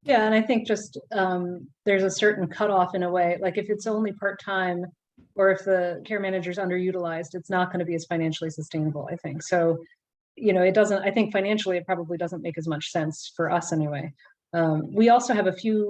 Yeah, and I think just there's a certain cutoff in a way, like if it's only part-time or if the care manager is underutilized, it's not going to be as financially sustainable, I think. So, I think financially, it probably doesn't make as much sense for us anyway. We also have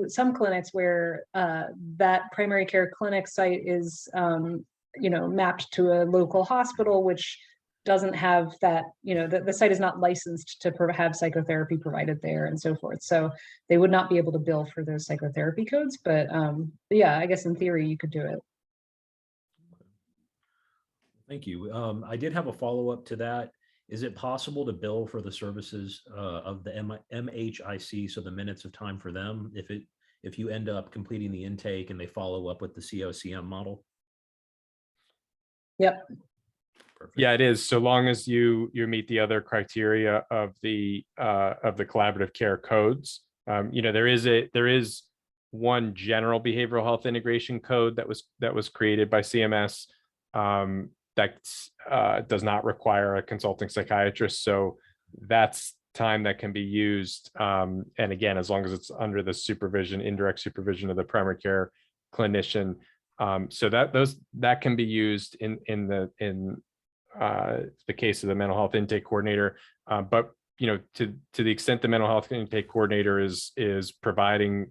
some clinics where that primary care clinic site is, mapped to a local hospital, which doesn't have that, the site is not licensed to have psychotherapy provided there and so forth. So they would not be able to bill for those psychotherapy codes. But yeah, I guess in theory, you could do it. Thank you. I did have a follow-up to that. Is it possible to bill for the services of the MHIC, so the minutes of time for them, if you end up completing the intake and they follow up with the CoCM model? Yep. Perfect. Yeah, it is. So long as you meet the other criteria of the collaborative care codes. There is one general behavioral health integration code that was created by CMS that does not require a consulting psychiatrist. So that's time that can be used. And again, as long as it's under the indirect supervision of the primary care clinician. So that can be used in the case of the mental health intake coordinator. But to the extent the mental health intake coordinator is providing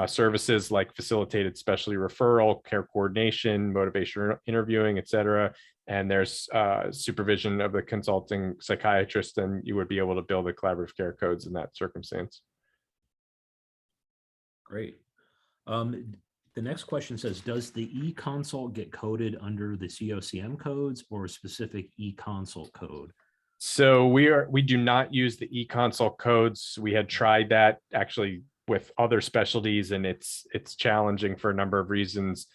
services like facilitated specialty referral, care coordination, motivation interviewing, et cetera, and there's supervision of the consulting psychiatrist, then you would be able to bill the collaborative care codes in that circumstance. Great. The next question says, does the e-consult get coded under the CoCM codes or a specific e-consult code? So we do not use the e-consult codes. We had tried that actually with other specialties, and it's challenging for a number of reasons.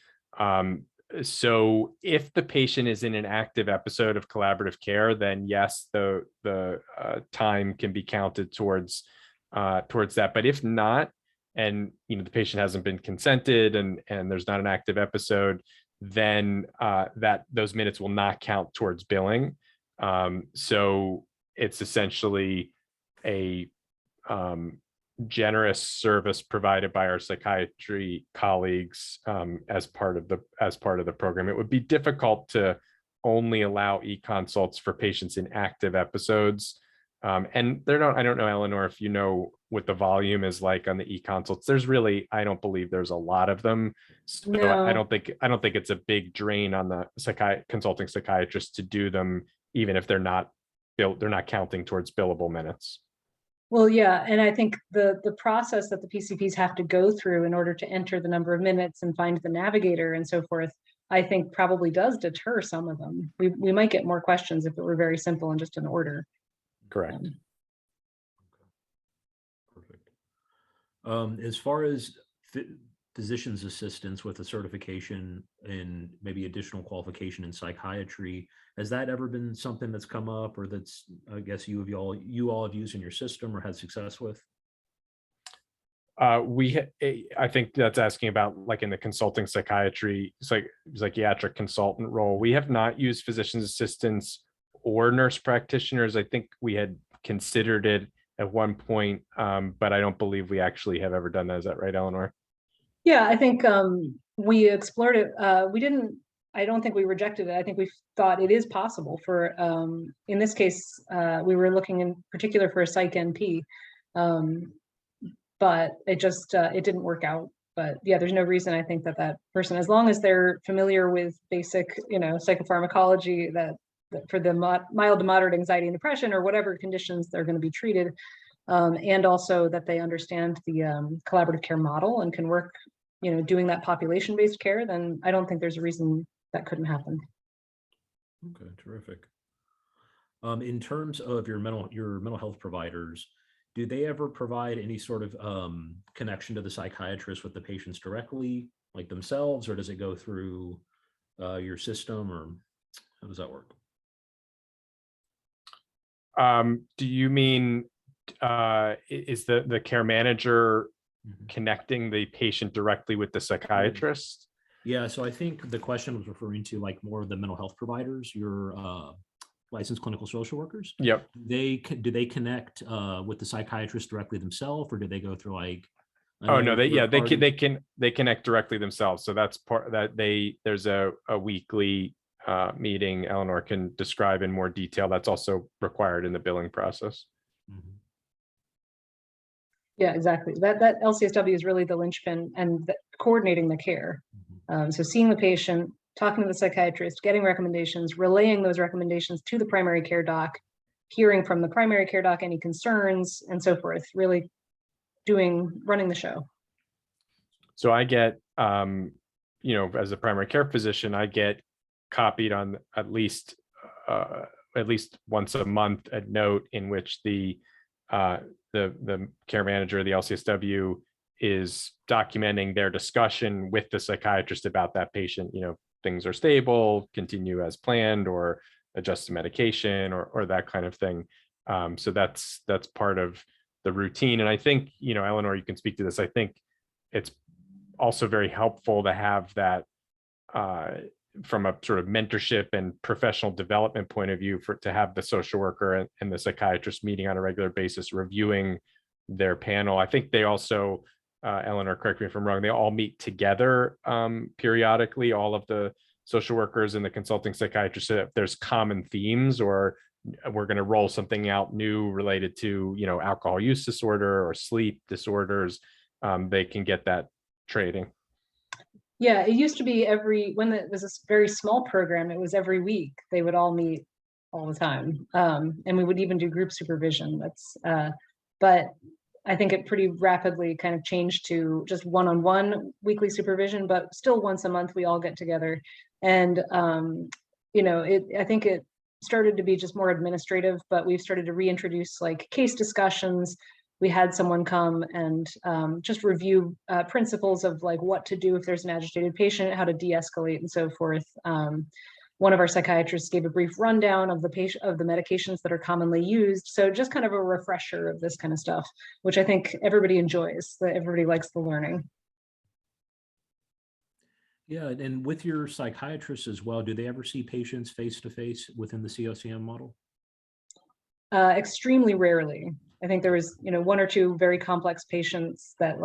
So if the patient is in an active episode of collaborative care, then yes, the time can be counted towards that. But if not, and the patient hasn't been consented and there's not an active episode, then those minutes will not count towards billing. So it's essentially a generous service provided by our psychiatry colleagues as part of the program. It would be difficult to only allow e-consults for patients in active episodes. And I don't know, Eleanor, if you know what the volume is like on the e-consults. There's really, I don't believe there's a lot of them. So No. I don't think it's a big drain on the consulting psychiatrist to do them, even if they're not counting towards billable minutes. Well, yeah, and I think the process that the PCPs have to go through in order to enter the number of minutes and find the navigator and so forth, I think probably does deter some of them. We might get more questions if it were very simple and just an order. Correct. Perfect. As far as physician's assistants with a certification and maybe additional qualification in psychiatry, has that ever been something that's come up, or that's, I guess, you all have used in your system or had success with? I think that's asking about like in the consulting psychiatry, psychiatric consultant role. We have not used physician's assistants or nurse practitioners. I think we had considered it at one point, but I don't believe we actually have ever done that. Is that right, Eleanor? Yeah, I think we explored it. I don't think we rejected it. I think we thought it is possible for, in this case, we were looking in particular for a psych NP, but it just, it didn't work out. But yeah, there's no reason I think that person, as long as they're familiar with basic, psychopharmacology, that for the mild to moderate anxiety and depression or whatever conditions they're going to be treated, and also that they understand the collaborative care model and can work, doing that population-based care, then I don't think there's a reason that couldn't happen. Okay, terrific. In terms of your mental health providers, do they ever provide any sort of connection to the psychiatrist with the patients directly, like themselves, or does it go through your system, or how does that work? Do you mean is the care manager connecting the patient directly with the psychiatrist? Yeah, so I think the question was referring to like more of the mental health providers, your licensed clinical social workers. Yep. Do they connect with the psychiatrist directly themselves, or do they go through like? Oh no, they connect directly themselves. So that's part that there's a weekly meeting. Eleanor can describe in more detail. That's also required in the billing process. Mm-hmm. Yeah, exactly. That LCSW is really the linchpin and coordinating the care. So seeing the patient, talking to the psychiatrist, getting recommendations, relaying those recommendations to the primary care doc, hearing from the primary care doc any concerns, and so forth. Really running the show. So I get, as a primary care physician, I get copied on at least once a month a note in which the care manager, the LCSW, is documenting their discussion with the psychiatrist about that patient. Things are stable, continue as planned, or adjust the medication, or that kind of thing. So that's part of the routine. And I think, Eleanor, you can speak to this. I think it's also very helpful to have that from a sort of mentorship and professional development point of view, to have the social worker and the psychiatrist meeting on a regular basis, reviewing their panel. I think they also, Eleanor, correct me if I'm wrong, they all meet together periodically, all of the social workers and the consulting psychiatrists, so that if there's common themes, or we're going to roll something out new related to, alcohol use disorder or sleep disorders, they can get that training. Yeah, it used to be when it was a very small program, it was every week. They would all meet all the time. And we would even do group supervision. But I think it pretty rapidly kind of changed to just one-on-one weekly supervision, but still once a month we all get together. And, I think it started to be just more administrative, but we've started to reintroduce like case discussions. We had someone come and just review principles of like what to do if there's an agitated patient, how to de-escalate and so forth. One of our psychiatrists gave a brief rundown of the medications that are commonly used. So just kind of a refresher of this kind of stuff, which I think everybody enjoys, that everybody likes the learning. Yeah, and with your psychiatrists as well, do they ever see patients face-to-face within the CoCM model? Extremely rarely. I think there was, one or two very complex patients that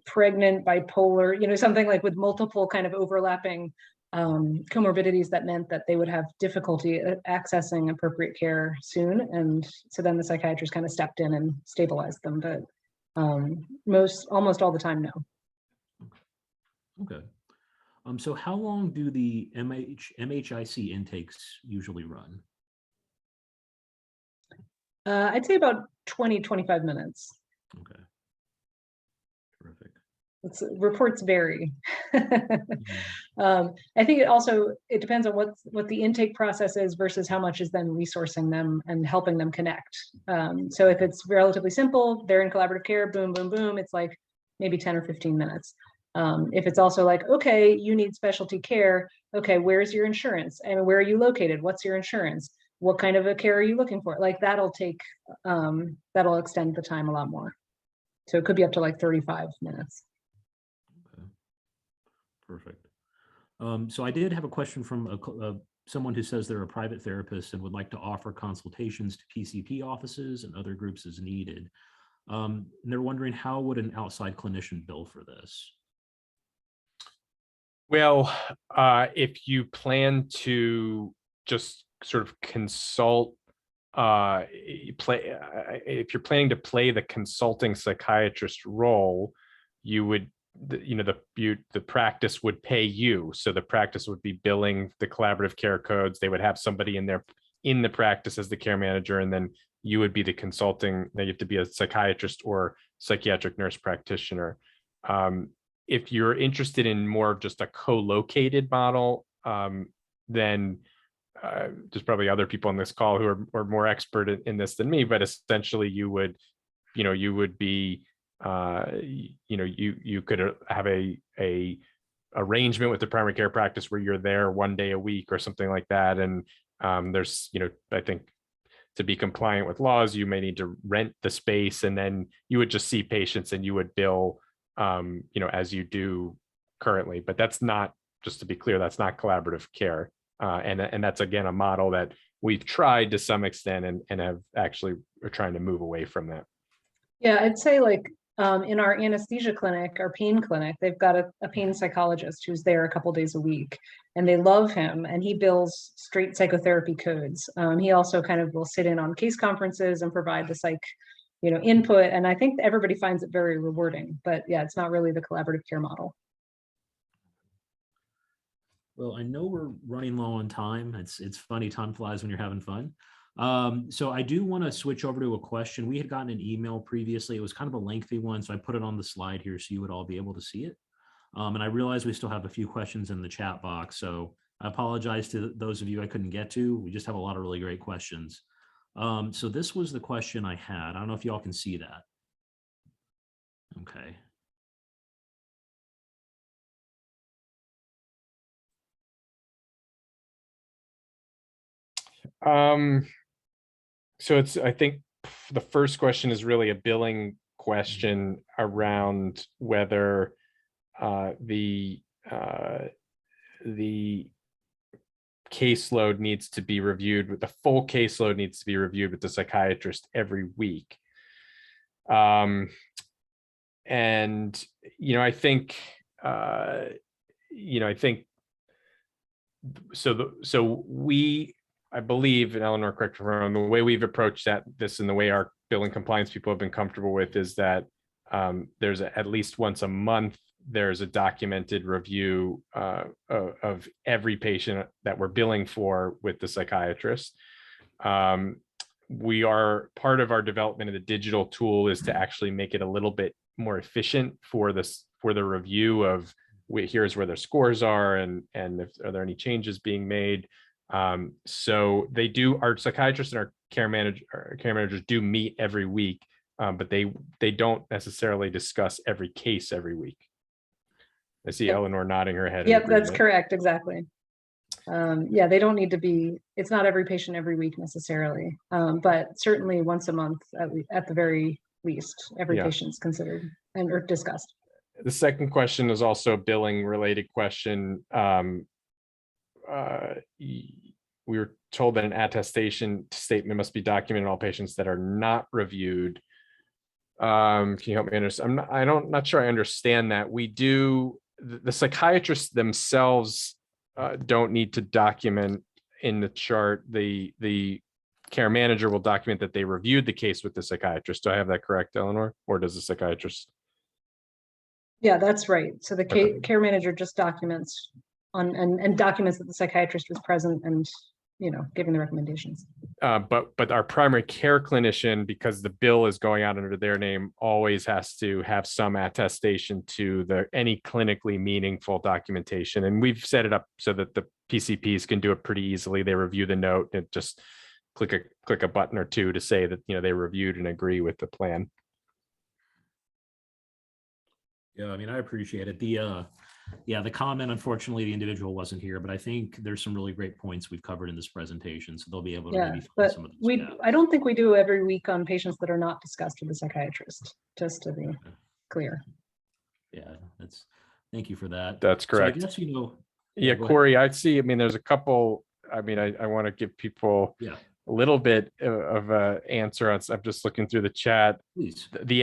pregnant, bipolar, something like with multiple kind of overlapping comorbidities that meant that they would have difficulty accessing appropriate care soon. And so then the psychiatrist kind of stepped in and stabilized them, but almost all the time, no. Okay. So how long do the MHIC intakes usually run? I'd say about 20, 25 minutes. Okay. Terrific. Reports vary. I think it depends on what the intake process is versus how much is then resourcing them and helping them connect. So if it's relatively simple, they're in collaborative care, boom, boom, boom, it's like maybe 10 or 15 minutes. If it's also like, okay, you need specialty care, okay, where's your insurance? And where are you located? What's your insurance? What kind of a care are you looking for? Like that'll extend the time a lot more. So it could be up to like 35 minutes. Okay. Perfect. So I did have a question from someone who says they're a private therapist and would like to offer consultations to PCP offices and other groups as needed. And they're wondering, how would an outside clinician bill for this? Well, if you plan to just sort of consult, if you're planning to play the consulting psychiatrist role, you would, the practice would pay you. So the practice would be billing the collaborative care codes. They would have somebody in the practice as the care manager, and then you would be the consulting. Now you have to be a psychiatrist or psychiatric nurse practitioner. If you're interested in more of just a co-located model, then there's probably other people on this call who are more expert in this than me, but essentially you would be, you could have a arrangement with the primary care practice where you're there one day a week or something like that. And there's, I think to be compliant with laws, you may need to rent the space, and then you would just see patients and you would bill, as you do currently. But that's not, just to be clear, that's not collaborative care. And that's, again, a model that we've tried to some extent and have actually are trying to move away from that. Yeah, I'd say like in our anesthesia clinic, our pain clinic, they've got a pain psychologist who's there a couple days a week, and they love him, and he bills straight psychotherapy codes. He also kind of will sit in on case conferences and provide the psych, input. And I think everybody finds it very rewarding, but yeah, it's not really the collaborative care model. Well, I know we're running low on time. It's funny, time flies when you're having fun. So I do want to switch over to a question. We had gotten an email previously. It was kind of a lengthy one, so I put it on the slide here so you would all be able to see it. And I realize we still have a few questions in the chat box, so I apologize to those of you I couldn't get to. We just have a lot of really great questions. So this was the question I had. I don't know if y'all can see that. Okay. So I think the first question is really a billing question around whether the caseload needs to be reviewed, with the full caseload needs to be reviewed with the psychiatrist every week. And I think I believe, and Eleanor, correct me if I'm wrong, the way we've approached this and the way our billing compliance people have been comfortable with is that there's at least once a month, there's a documented review of every patient that we're billing for with the psychiatrist. We are, part of our development of the digital tool is to actually make it a little bit more efficient for the review of here's where their scores are and if are there any changes being made. So our psychiatrists and our care managers do meet every week, but they don't necessarily discuss every case every week. I see Eleanor nodding her head. Yep, that's correct. Exactly. Yeah, they don't need to be, it's not every patient every week necessarily, but certainly once a month at the very least, every patient's considered or discussed. The second question is also a billing related question. We were told that an attestation statement must be documented in all patients that are not reviewed. Can you help me understand? I'm not sure I understand that. We do, the psychiatrists themselves don't need to document in the chart. The care manager will document that they reviewed the case with the psychiatrist. Do I have that correct, Eleanor? Or does the psychiatrist? Yeah, that's right. So the Okay. care manager just documents and documents that the psychiatrist was present and, giving the recommendations. But our primary care clinician, because the bill is going out under their name, always has to have some attestation to any clinically meaningful documentation. And we've set it up so that the PCPs can do it pretty easily. They review the note and just click a button or two to say that they reviewed and agree with the plan. Yeah, I mean, I appreciate it. The comment, unfortunately, the individual wasn't here, but I think there's some really great points we've covered in this presentation, so they'll be able to maybe find but some of those gaps. I don't think we do every week on patients that are not discussed with the psychiatrist, just to be clear. Yeah, thank you for that. That's correct. So I guess, yeah, Corey, I see. I mean, there's a couple. I mean, I want to give people a little bit of an answer on. I'm just looking through the chat. Please. The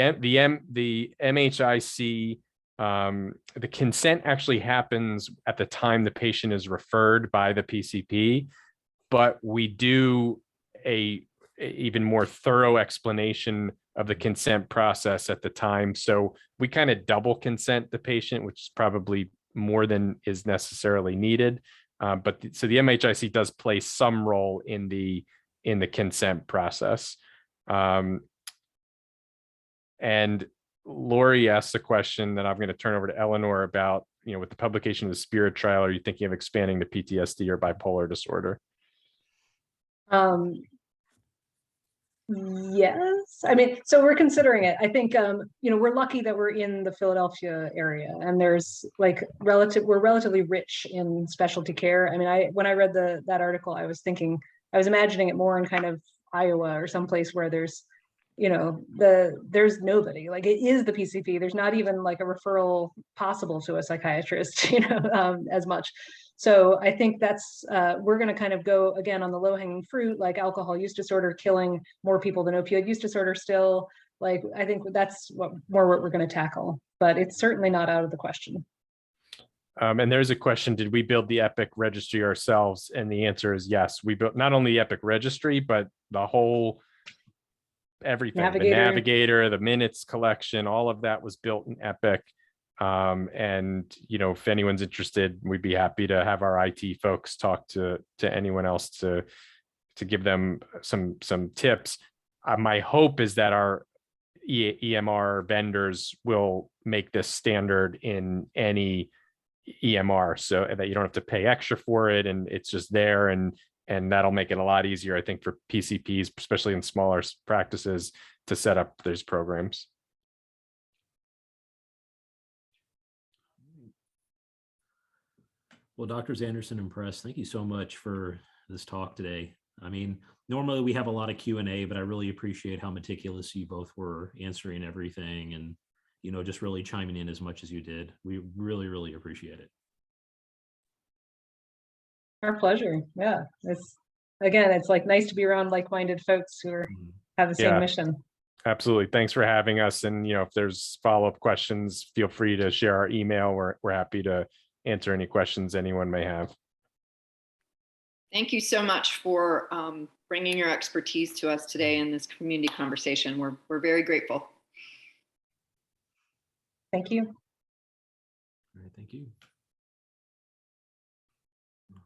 MHIC, the consent actually happens at the time the patient is referred by the PCP, but we do a even more thorough explanation of the consent process at the time. So we kind of double consent the patient, which is probably more than is necessarily needed. So the MHIC does play some role in the consent process. And Lori asked a question that I'm going to turn over to Eleanor about, with the publication of the Spirit trial, are you thinking of expanding to PTSD or bipolar disorder? Yes, I mean, so we're considering it. I think, we're lucky that we're in the Philadelphia area, and there's we're relatively rich in specialty care. I mean, when I read that article, I was imagining it more in kind of Iowa or someplace where there's, there's nobody. Like, it is the PCP. There's not even like a referral possible to a psychiatrist, as much. So I think that's we're going to kind of go again on the low-hanging fruit, like alcohol use disorder killing more people than opioid use disorder still. Like, I think that's what we're going to tackle, but it's certainly not out of the question. And there's a question, did we build the Epic registry ourselves? And the answer is yes. We built not only the Epic registry, but the whole everything, the navigator, the minutes collection, all of that was built in Epic. And if anyone's interested, we'd be happy to have our IT folks talk to anyone else to give them some tips. My hope is that our EMR vendors will make this standard in any EMR, so that you don't have to pay extra for it, and it's just there, and that'll make it a lot easier, I think, for PCPs, especially in smaller practices, to set up those programs. Well, Drs. Anderson and Press, thank you so much for this talk today. I mean, normally we have a lot of Q&A, but I really appreciate how meticulous you both were answering everything and, just really chiming in as much as you did. We really, really appreciate it. Our pleasure. Yeah. It's like nice to be around like-minded folks who have the same mission. Absolutely. Thanks for having us. And, if there's follow-up questions, feel free to share our email. We're happy to answer any questions anyone may have. Thank you so much for bringing your expertise to us today in this community conversation. We're very grateful. Thank you. All right, thank you.